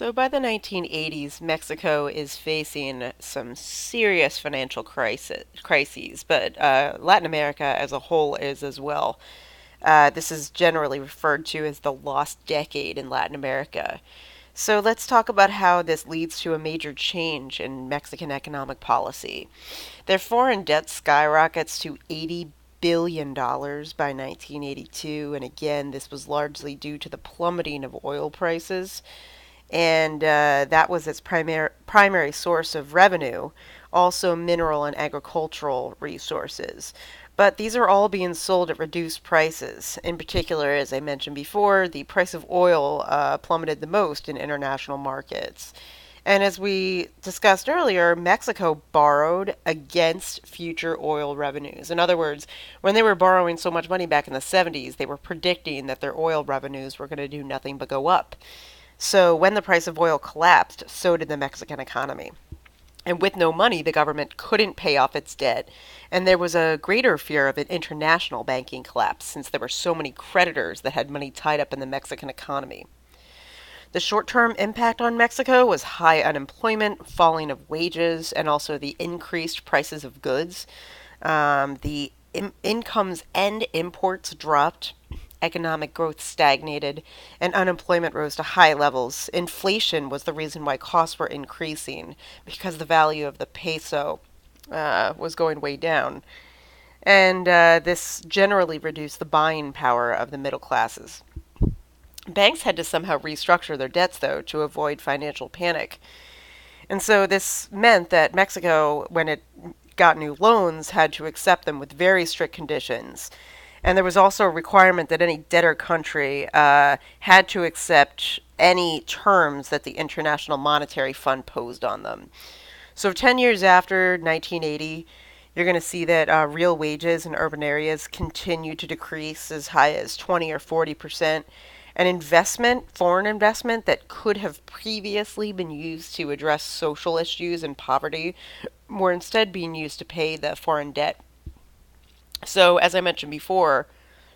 So by the 1980s, Mexico is facing some serious financial crises, but Latin America as a whole is as well. This is generally referred to as the lost decade in Latin America. So let's talk about how this leads to a major change in Mexican economic policy. Their foreign debt skyrockets to $80 billion by 1982, and again, this was largely due to the plummeting of oil prices, and that was its primary source of revenue, also mineral and agricultural resources. But these are all being sold at reduced prices. In particular, as I mentioned before, the price of oil plummeted the most in international markets. And as we discussed earlier, Mexico borrowed against future oil revenues. In other words, when they were borrowing so much money back in the 70s, they were predicting that their oil revenues were going to do nothing but go up. So when the price of oil collapsed, so did the Mexican economy. And with no money, the government couldn't pay off its debt. And there was a greater fear of an international banking collapse since there were so many creditors that had money tied up in the Mexican economy. The short term impact on Mexico was high unemployment, falling of wages, and also the increased prices of goods. The incomes and imports dropped, economic growth stagnated, and unemployment rose to high levels. Inflation was the reason why costs were increasing because the value of the peso was going way down. And this generally reduced the buying power of the middle classes. Banks had to somehow restructure their debts, though, to avoid financial panic. And so this meant that Mexico, when it got new loans, had to accept them with very strict conditions. And there was also a requirement that any debtor country had to accept any terms that the International Monetary Fund posed on them. So 10 years after 1980, you're going to see that real wages in urban areas continue to decrease as high as 20 or 40%. And foreign investment that could have previously been used to address social issues and poverty, were instead being used to pay the foreign debt. So, as I mentioned before,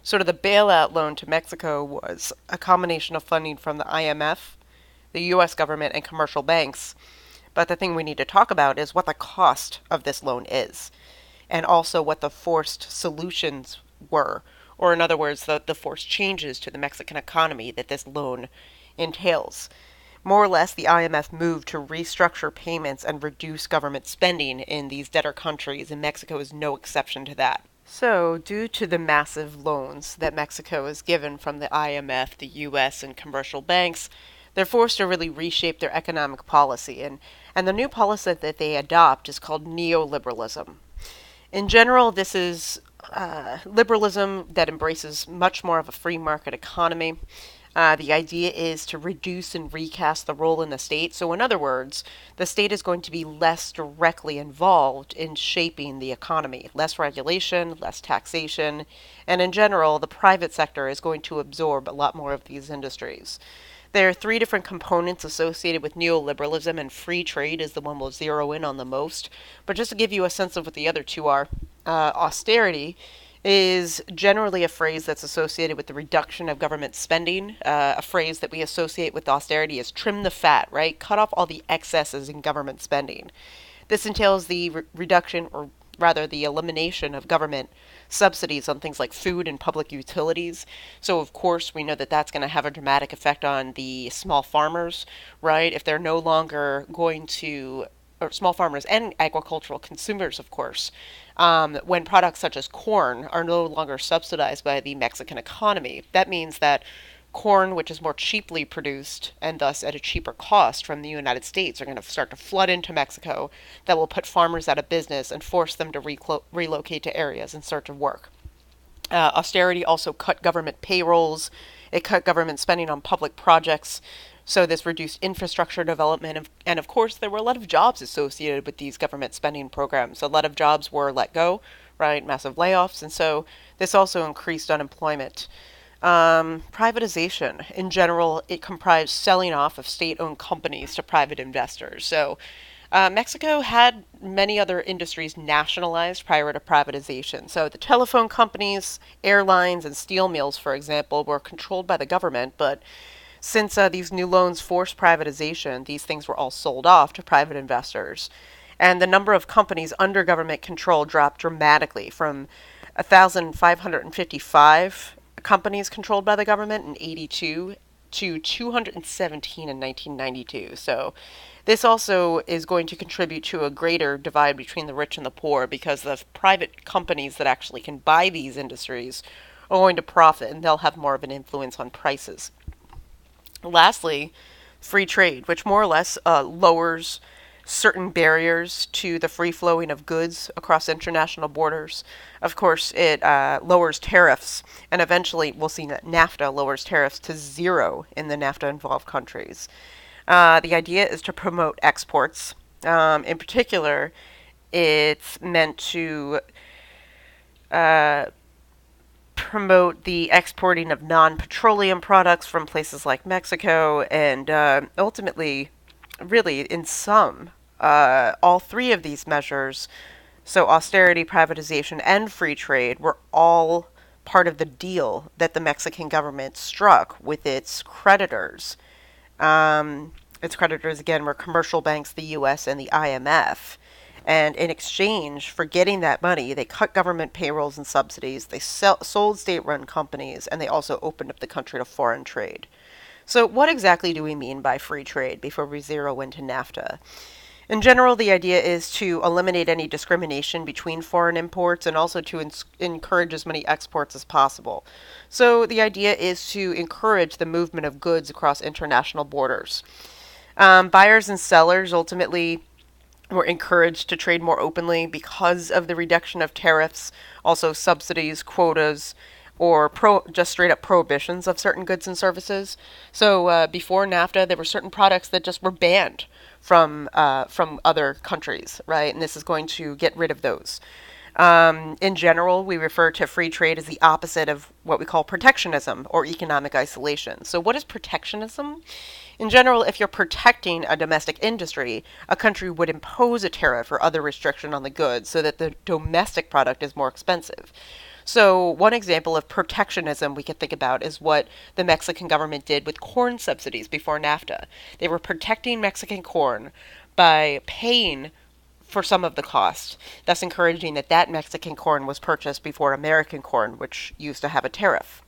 sort of the bailout loan to Mexico was a combination of funding from the IMF, the US government, and commercial banks. But the thing we need to talk about is what the cost of this loan is, and also what the forced solutions were, or in other words, the forced changes to the Mexican economy that this loan entails. More or less, the IMF moved to restructure payments and reduce government spending in these debtor countries, and Mexico is no exception to that. So, due to the massive loans that Mexico is given from the IMF, the US, and commercial banks, they're forced to really reshape their economic policy. And the new policy that they adopt is called neoliberalism. In general, this is liberalism that embraces much more of a free market economy. The idea is to reduce and recast the role in the state. So, in other words, the state is going to be less directly involved in shaping the economy. Less regulation, less taxation, and in general, the private sector is going to absorb a lot more of these industries. There are three different components associated with neoliberalism, and free trade is the one we'll zero in on the most. But just to give you a sense of what the other two are, austerity is generally a phrase that's associated with the reduction of government spending. A phrase that we associate with austerity is trim the fat, right? Cut off all the excesses in government spending. This entails the reduction, or rather the elimination of government subsidies on things like food and public utilities. So, of course, we know that that's going to have a dramatic effect on the small farmers, right? If they're no longer going to, or small farmers and agricultural consumers, of course, when products such as corn are no longer subsidized by the Mexican economy, that means that corn, which is more cheaply produced and thus at a cheaper cost from the United States, are going to start to flood into Mexico. That will put farmers out of business and force them to relocate to areas in search of work. Austerity also cut government payrolls. It cut government spending on public projects. So this reduced infrastructure development. And of course, there were a lot of jobs associated with these government spending programs. A lot of jobs were let go, right? Massive layoffs. And so this also increased unemployment. Privatization. In general, it comprised selling off of state-owned companies to private investors. So Mexico had many other industries nationalized prior to privatization. So the telephone companies, airlines, and steel mills, for example, were controlled by the government, but Since these new loans forced privatization, these things were all sold off to private investors. And the number of companies under government control dropped dramatically from 1,555 companies controlled by the government in 82 to 217 in 1992. So this also is going to contribute to a greater divide between the rich and the poor because the private companies that actually can buy these industries are going to profit and they'll have more of an influence on prices. Lastly, free trade, which more or less lowers certain barriers to the free flowing of goods across international borders. Of course, it lowers tariffs, and eventually we'll see that NAFTA lowers tariffs to zero in the NAFTA involved countries. The idea is to promote exports. In particular, it's meant to uh, promote the exporting of non-petroleum products from places like Mexico, and ultimately, really, in sum, all three of these measures, so austerity, privatization, and free trade, were all part of the deal that the Mexican government struck with its creditors. Its creditors, again, were commercial banks, the U.S., and the IMF. And in exchange for getting that money, they cut government payrolls and subsidies, they sold state run companies, and they also opened up the country to foreign trade. So, what exactly do we mean by free trade before we zero into NAFTA? In general, the idea is to eliminate any discrimination between foreign imports and also to encourage as many exports as possible. So, the idea is to encourage the movement of goods across international borders. Buyers and sellers ultimately were encouraged to trade more openly because of the reduction of tariffs, also subsidies, quotas, or just straight up prohibitions of certain goods and services. So before NAFTA, there were certain products that just were banned from other countries, right? And this is going to get rid of those. In general, we refer to free trade as the opposite of what we call protectionism or economic isolation. So, what is protectionism? In general, if you're protecting a domestic industry, a country would impose a tariff or other restriction on the goods so that the domestic product is more expensive. So, one example of protectionism we could think about is what the Mexican government did with corn subsidies before NAFTA. They were protecting Mexican corn by paying for some of the cost, thus encouraging that Mexican corn was purchased before American corn, which used to have a tariff.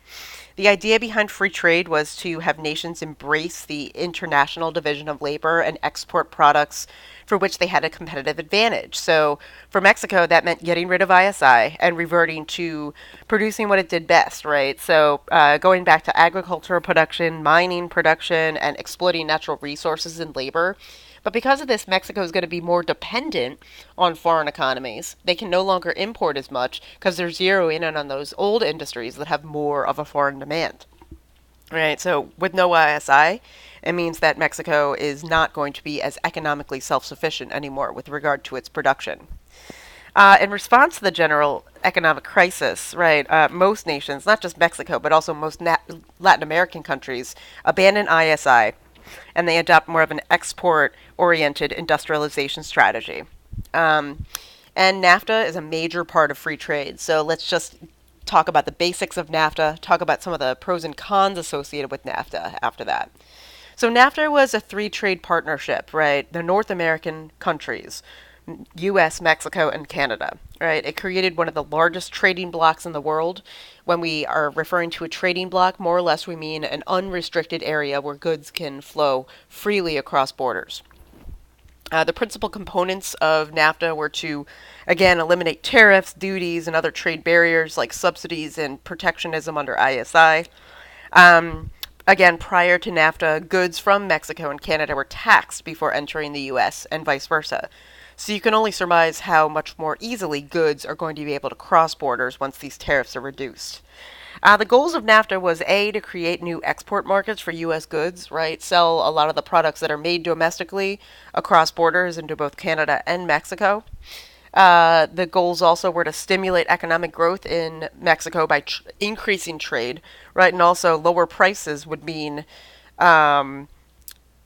The idea behind free trade was to have nations embrace the international division of labor and export products for which they had a competitive advantage. So for Mexico, that meant getting rid of ISI and reverting to producing what it did best, right? So going back to agricultural production, mining production, and exploiting natural resources and labor. But because of this, Mexico is going to be more dependent on foreign economies. They can no longer import as much because they're zeroing in on those old industries that have more of a foreign demand. Right, so with no ISI, it means that Mexico is not going to be as economically self-sufficient anymore with regard to its production. In response to the general economic crisis, right, most nations, not just Mexico, but also most Latin American countries, abandon ISI and they adopt more of an export-oriented industrialization strategy. And NAFTA is a major part of free trade. So let's just talk about the basics of NAFTA, talk about some of the pros and cons associated with NAFTA after that. So NAFTA was a free trade partnership, right? The North American countries, US, Mexico, and Canada, right? It created one of the largest trading blocs in the world. When we are referring to a trading bloc, more or less we mean an unrestricted area where goods can flow freely across borders. The principal components of NAFTA were to, again, eliminate tariffs, duties, and other trade barriers like subsidies and protectionism under ISI. Again, prior to NAFTA, goods from Mexico and Canada were taxed before entering the US and vice versa. So you can only surmise how much more easily goods are going to be able to cross borders once these tariffs are reduced. The goals of NAFTA was A, to create new export markets for U.S. goods, right? Sell a lot of the products that are made domestically across borders into both Canada and Mexico. The goals also were to stimulate economic growth in Mexico by increasing trade, right? And also lower prices would mean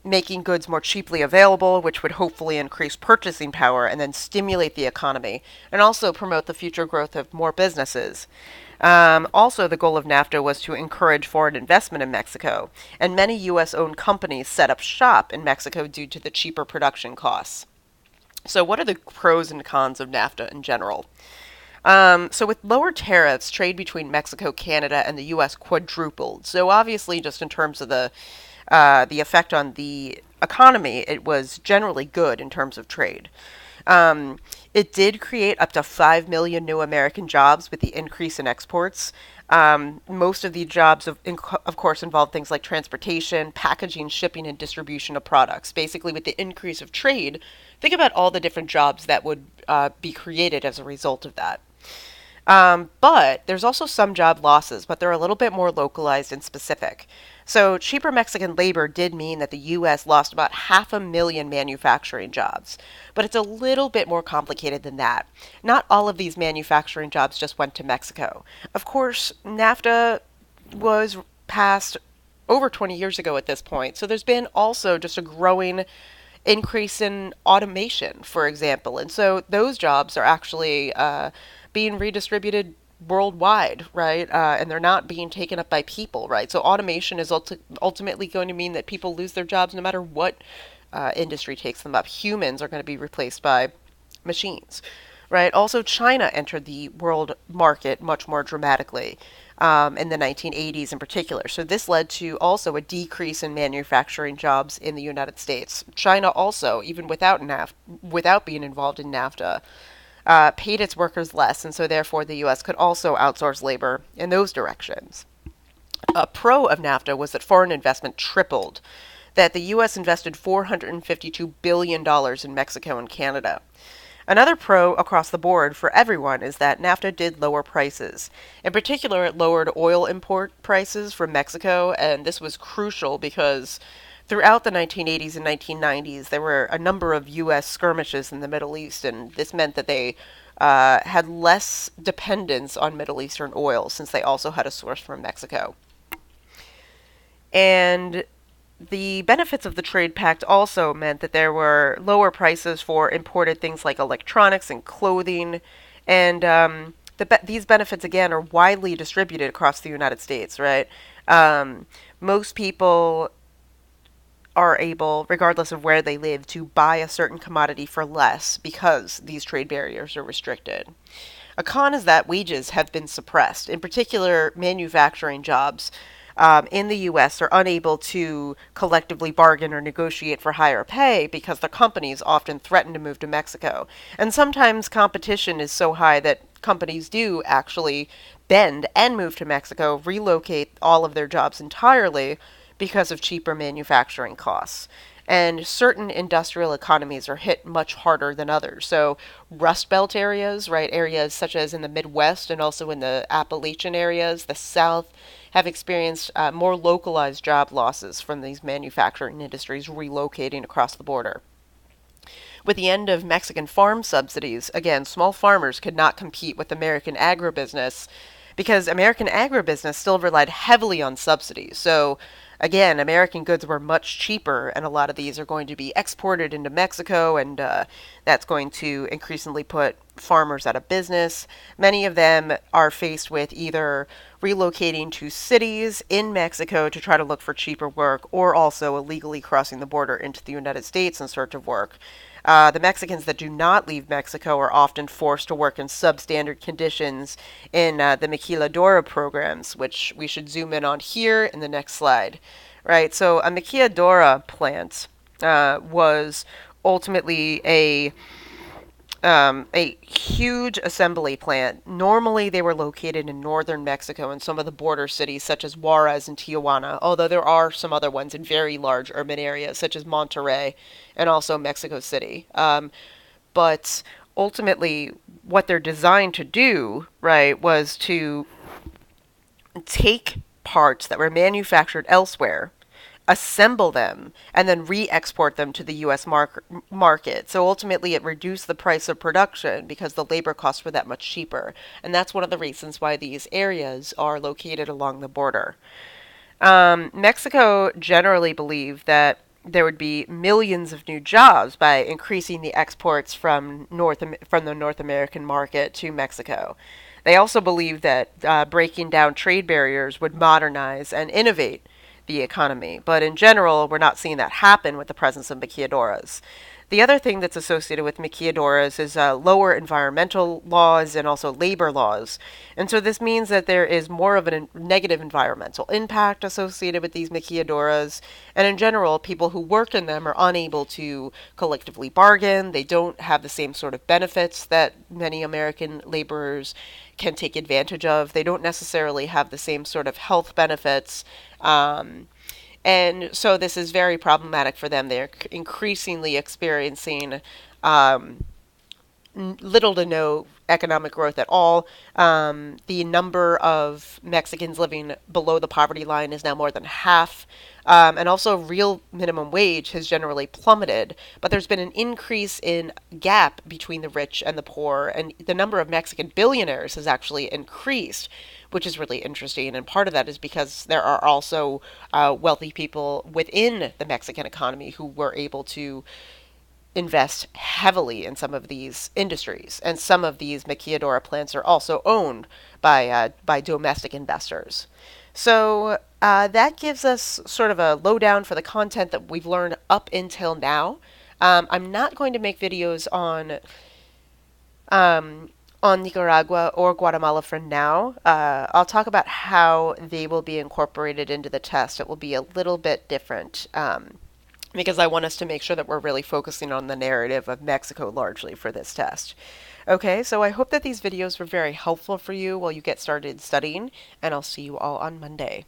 making goods more cheaply available, which would hopefully increase purchasing power and then stimulate the economy, and also promote the future growth of more businesses. Also, the goal of NAFTA was to encourage foreign investment in Mexico, and many U.S. owned companies set up shop in Mexico due to the cheaper production costs. So, what are the pros and cons of NAFTA in general? So with lower tariffs, trade between Mexico, Canada, and the U.S. quadrupled. So obviously, just in terms of the effect on the economy, it was generally good in terms of trade. Um, it did create up to 5 million new American jobs with the increase in exports. Most of the jobs, of course, involve things like transportation, packaging, shipping, and distribution of products. Basically, with the increase of trade, think about all the different jobs that would be created as a result of that. But there's also some job losses, but they're a little bit more localized and specific. So, cheaper Mexican labor did mean that the U.S. lost about 500,000 manufacturing jobs. But it's a little bit more complicated than that. Not all of these manufacturing jobs just went to Mexico. Of course, NAFTA was passed over 20 years ago at this point, so there's been also just a growing increase in automation, for example. And so those jobs are actually being redistributed worldwide, right? And they're not being taken up by people, right? So automation is ultimately going to mean that people lose their jobs no matter what industry takes them up. Humans are going to be replaced by machines, right? Also, China entered the world market much more dramatically in the 1980s in particular. So this led to also a decrease in manufacturing jobs in the United States. China also, even without being involved in NAFTA, paid its workers less, and so therefore the U.S. could also outsource labor in those directions. A pro of NAFTA was that foreign investment tripled, that the U.S. invested $452 billion in Mexico and Canada. Another pro across the board for everyone is that NAFTA did lower prices. In particular, it lowered oil import prices from Mexico, and this was crucial because throughout the 1980s and 1990s, there were a number of U.S. skirmishes in the Middle East, and this meant that they had less dependence on Middle Eastern oil since they also had a source from Mexico. And the benefits of the trade pact also meant that there were lower prices for imported things like electronics and clothing, and these benefits again are widely distributed across the United States. Right, most people are able, regardless of where they live, to buy a certain commodity for less because these trade barriers are restricted. A con is that wages have been suppressed. In particular, manufacturing jobs in the U.S. are unable to collectively bargain or negotiate for higher pay because their companies often threaten to move to Mexico. And sometimes competition is so high that companies do actually bend and move to Mexico, relocate all of their jobs entirely because of cheaper manufacturing costs. And certain industrial economies are hit much harder than others. So, Rust Belt areas, right, areas such as in the Midwest and also in the Appalachian areas, the South, have experienced more localized job losses from these manufacturing industries relocating across the border. With the end of Mexican farm subsidies, again, small farmers could not compete with American agribusiness because American agribusiness still relied heavily on subsidies. So, again, American goods were much cheaper, and a lot of these are going to be exported into Mexico, and that's going to increasingly put farmers out of business. Many of them are faced with either relocating to cities in Mexico to try to look for cheaper work, or also illegally crossing the border into the United States in search of work. The Mexicans that do not leave Mexico are often forced to work in substandard conditions in the maquiladora programs, which we should zoom in on here in the next slide. Right, so a maquiladora plant was ultimately a huge assembly plant. Normally, they were located in northern Mexico in some of the border cities, such as Juarez and Tijuana, although there are some other ones in very large urban areas, such as Monterrey and also Mexico City. But ultimately, what they're designed to do, right, was to take parts that were manufactured elsewhere, assemble them, and then re-export them to the U.S. market. So ultimately, it reduced the price of production because the labor costs were that much cheaper. And that's one of the reasons why these areas are located along the border. Mexico generally believed that there would be millions of new jobs by increasing the exports from from the North American market to Mexico. They also believe that breaking down trade barriers would modernize and innovate the economy. But in general, we're not seeing that happen with the presence of maquiladoras. The other thing that's associated with maquiladoras is lower environmental laws and also labor laws. And so this means that there is more of a negative environmental impact associated with these maquiladoras. And in general, people who work in them are unable to collectively bargain. They don't have the same sort of benefits that many American laborers can take advantage of. They don't necessarily have the same sort of health benefits. And so this is very problematic for them. They're increasingly experiencing um, little to no economic growth at all. The number of Mexicans living below the poverty line is now more than half. And also, real minimum wage has generally plummeted, but there's been an increase in gap between the rich and the poor, and the number of Mexican billionaires has actually increased, which is really interesting. And part of that is because there are also wealthy people within the Mexican economy who were able to invest heavily in some of these industries, and some of these maquiladora plants are also owned by domestic investors. So that gives us sort of a lowdown for the content that we've learned up until now. I'm not going to make videos on Nicaragua or Guatemala for now. I'll talk about how they will be incorporated into the test. It will be a little bit different. Because I want us to make sure that we're really focusing on the narrative of Mexico largely for this test. Okay, so I hope that these videos were very helpful for you while you get started studying, and I'll see you all on Monday.